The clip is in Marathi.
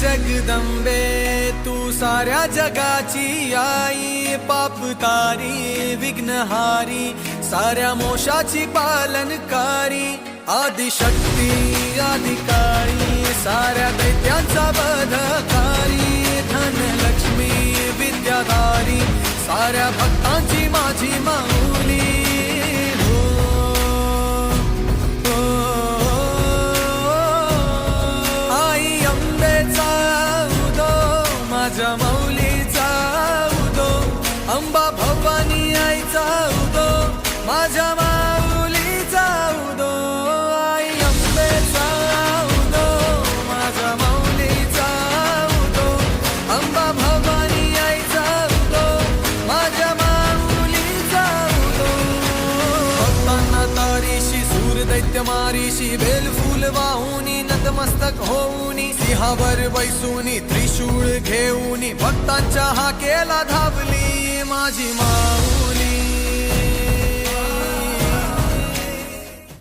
जगदंबे तू साऱ्या जगाची आई, पाप तारी विघ्नहारी साऱ्या मोशाची पालनकारी, आदिशक्ती अधिकारी साऱ्या दैत्यांचा बधकारी, धनलक्ष्मी विद्याधारी साऱ्या भक्तांची माझी माऊली। माझ्या माऊलीचा उदो, अंबा भवानी आईचा उदो, माझ्या माऊलीचा उदो, आई अंबेचा उदो, माझ्या माऊलीचा उदो, अंबा भवानी आईचा उदो, माझ्या माऊलीचा उदो। भक्तांना तारीशी सूर दैत्य मारीशी, बेलफूल वाहुनी नतमस्तक होऊनी, सिंहावर बैसूनी त्रिशूळ घेऊनी, भक्तांच्या हाकेला धावली माझी माऊ।